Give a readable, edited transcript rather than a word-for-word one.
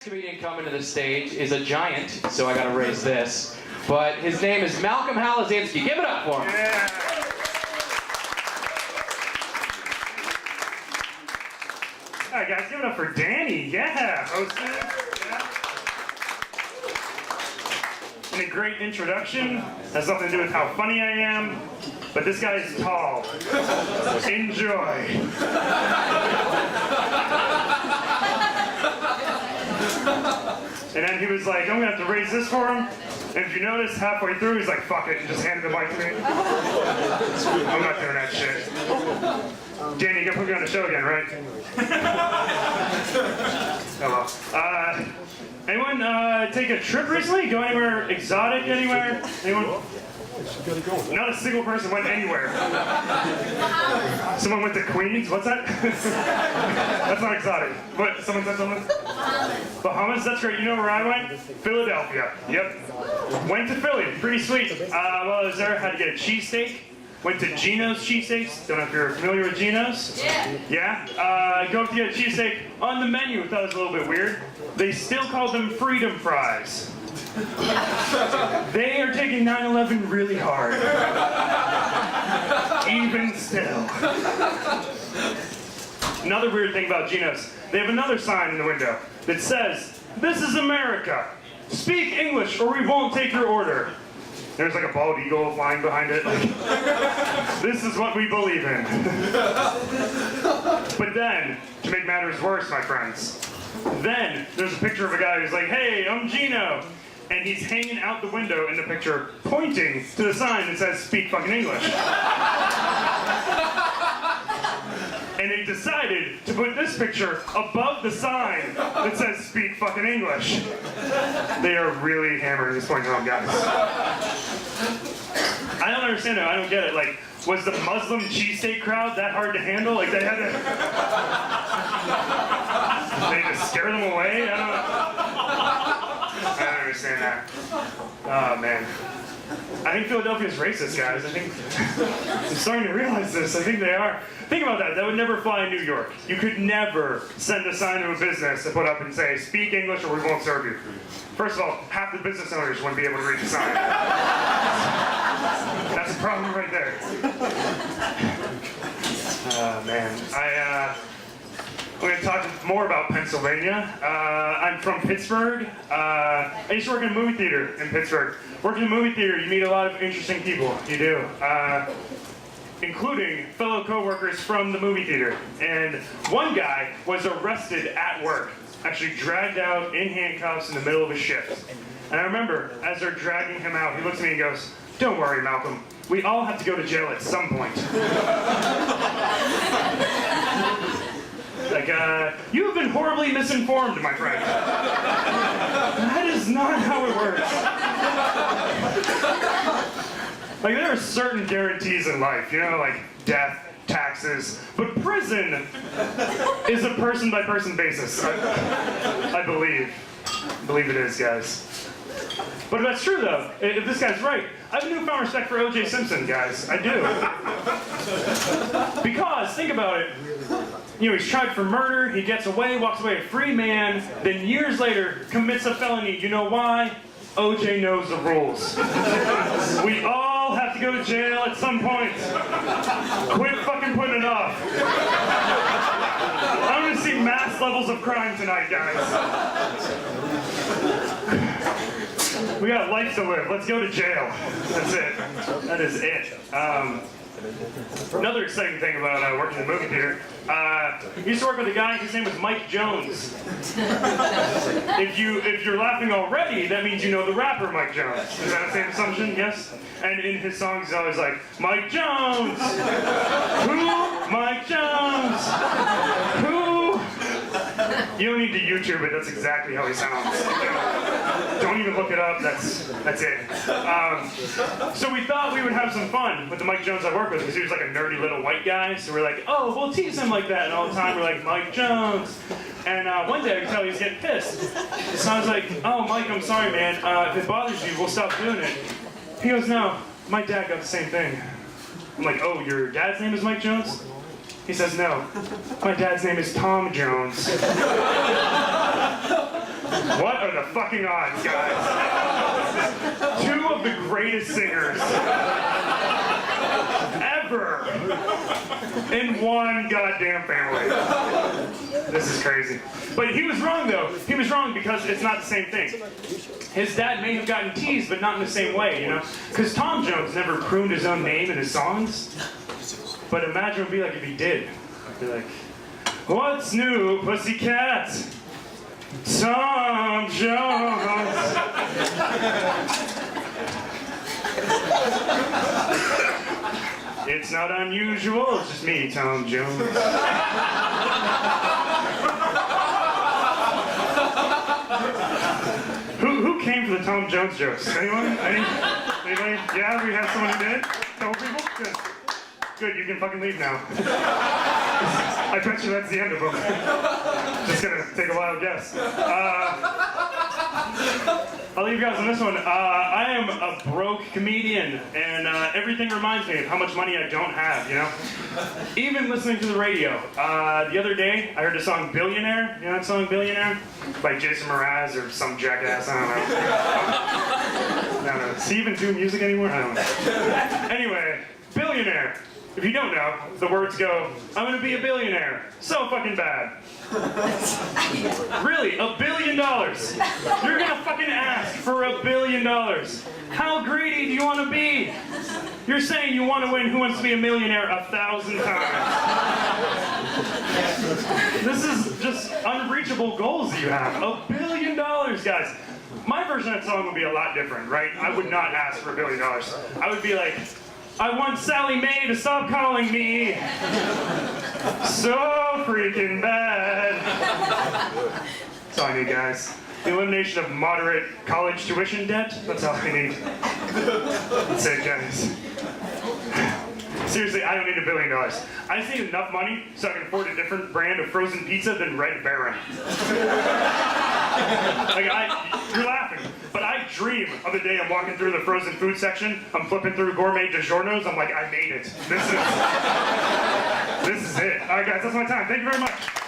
Comedian coming to the stage is a giant, so I gotta raise this. But his name is Malcolm Halazinski. Give it up for him. Yeah. All right, guys, give it up for Danny. Yeah, hosting. Yeah. And a great introduction. Has nothing to do with how funny I am, but this guy is tall. Enjoy. And then he was like, I'm gonna have to raise this for him. And if you notice, halfway through, he's like, fuck it, and just handed the mic to me. I'm not doing that shit. Danny, you gotta put me on the show again, right? Oh well. Anyone take a trip recently? Go anywhere exotic anywhere? Anyone? Not a single person went anywhere. Someone went to Queens? What's that? That's not exotic. What? Someone said something? Bahamas? That's great. You know where I went? Philadelphia. Yep. Went to Philly. Pretty sweet. While I was there, had to get a cheesesteak. Went to Gino's Cheesesteaks. Don't know if you're familiar with Gino's. Yeah. Yeah? Go to get a cheesesteak. On the menu, I thought it was a little bit weird. They still call them freedom fries. They are taking 9/11 really hard. Even still. Another weird thing about Gino's, they have another sign in the window that says, "This is America. Speak English or we won't take your order." There's like a bald eagle flying behind it. This is what we believe in. But then, to make matters worse, my friends, then there's a picture of a guy who's like, "Hey, I'm Gino." And he's hanging out the window in the picture, pointing to the sign that says, "Speak fucking English." And they decided to put this picture above the sign that says, "Speak fucking English." They are really hammering this point home, guys. I don't understand it. I don't get it. Like, was the Muslim cheesesteak crowd that hard to handle? Like, they had to... They had to scare them away? I don't understand that. Oh, man. I think Philadelphia's racist, guys. I'm starting to realize this. I think they are. Think about that. That would never fly in New York. You could never send a sign to a business to put up and say, "Speak English or we won't serve you." First of all, half the business owners wouldn't be able to read the sign. That's a problem right there. Oh, man. I'm going to talk more about Pennsylvania. I'm from Pittsburgh. I used to work in a movie theater in Pittsburgh. Working in a movie theater, you meet a lot of interesting people. You do. Including fellow co-workers from the movie theater. And one guy was arrested at work, actually dragged out in handcuffs in the middle of a shift. And I remember, as they're dragging him out, he looks at me and goes, "Don't worry, Malcolm. We all have to go to jail at some point." Like, you have been horribly misinformed, my friend. That is not how it works. Like, there are certain guarantees in life, you know, like death, taxes, but prison is a person-by-person basis. I believe it is, guys. But if that's true, though, if this guy's right, I have a newfound respect for O.J. Simpson, guys. I do. Because, think about it, you know, he's tried for murder, he gets away, walks away a free man, then years later commits a felony. You know why? O.J. knows the rules. We all have to go to jail at some point. Quit fucking putting it off. I'm gonna see mass levels of crime tonight, guys. We got life to live. Let's go to jail. That's it. That is it. Another exciting thing about working in the movie theater, I used to work with a guy, his name was Mike Jones. If you're laughing already, that means you know the rapper Mike Jones. Is that the same assumption? Yes? And in his songs, he's always like, "Mike Jones! Who? Mike Jones! Who?" You don't need to YouTube it, that's exactly how he sounds. Don't even look it up, that's it. So we thought we would have some fun with the Mike Jones I work with, because he was like a nerdy little white guy, so we're like, "Oh, we'll tease him like that," and all the time we're like, "Mike Jones." And one day I could tell he was getting pissed. So I was like, "Oh, Mike, I'm sorry, man. If it bothers you, we'll stop doing it." He goes, "No, my dad got the same thing." I'm like, "Oh, your dad's name is Mike Jones?" He says, "No, my dad's name is Tom Jones." What are the fucking odds, guys? Two of the greatest singers ever in one goddamn family. This is crazy. But he was wrong, though. He was wrong because it's not the same thing. His dad may have gotten teased, but not in the same way, you know? Because Tom Jones never crooned his own name in his songs. But imagine what it'd be like if he did. It'd be like, what's new, pussycat? Tom Jones. It's not unusual, it's just me, Tom Jones. Who came for the Tom Jones jokes? Anyone? Anybody? Yeah, we have someone who did it? Couple people? Good. Good, you can fucking leave now. I bet you that's the end of them. Just gonna take a wild guess. I'll leave you guys on this one. I am a broke comedian, and everything reminds me of how much money I don't have, you know? Even listening to the radio. The other day, I heard the song Billionaire. You know that song, Billionaire? By Jason Mraz or some jackass, I don't know. Does he even do music anymore? I don't know. Anyway, Billionaire. If you don't know, the words go, I'm gonna be a billionaire. So fucking bad. Really, $1 billion. You're gonna fucking ask for $1 billion. How greedy do you want to be? You're saying you want to win Who Wants to Be a Millionaire 1,000 times. This is just unreachable goals that you have. $1 billion, guys. My version of that song would be a lot different, right? I would not ask for $1 billion. I would be like, I want Sally Mae to stop calling me so freaking bad. That's all I need, guys. The elimination of moderate college tuition debt. That's all I need. That's it, guys. Seriously, I don't need $1 billion. I just need enough money so I can afford a different brand of frozen pizza than Red Baron. You're laughing, but I dream of the day I'm walking through the frozen food section, I'm flipping through gourmet DiGiorno's, I'm like, I made it. This is it. All right, guys, that's my time. Thank you very much.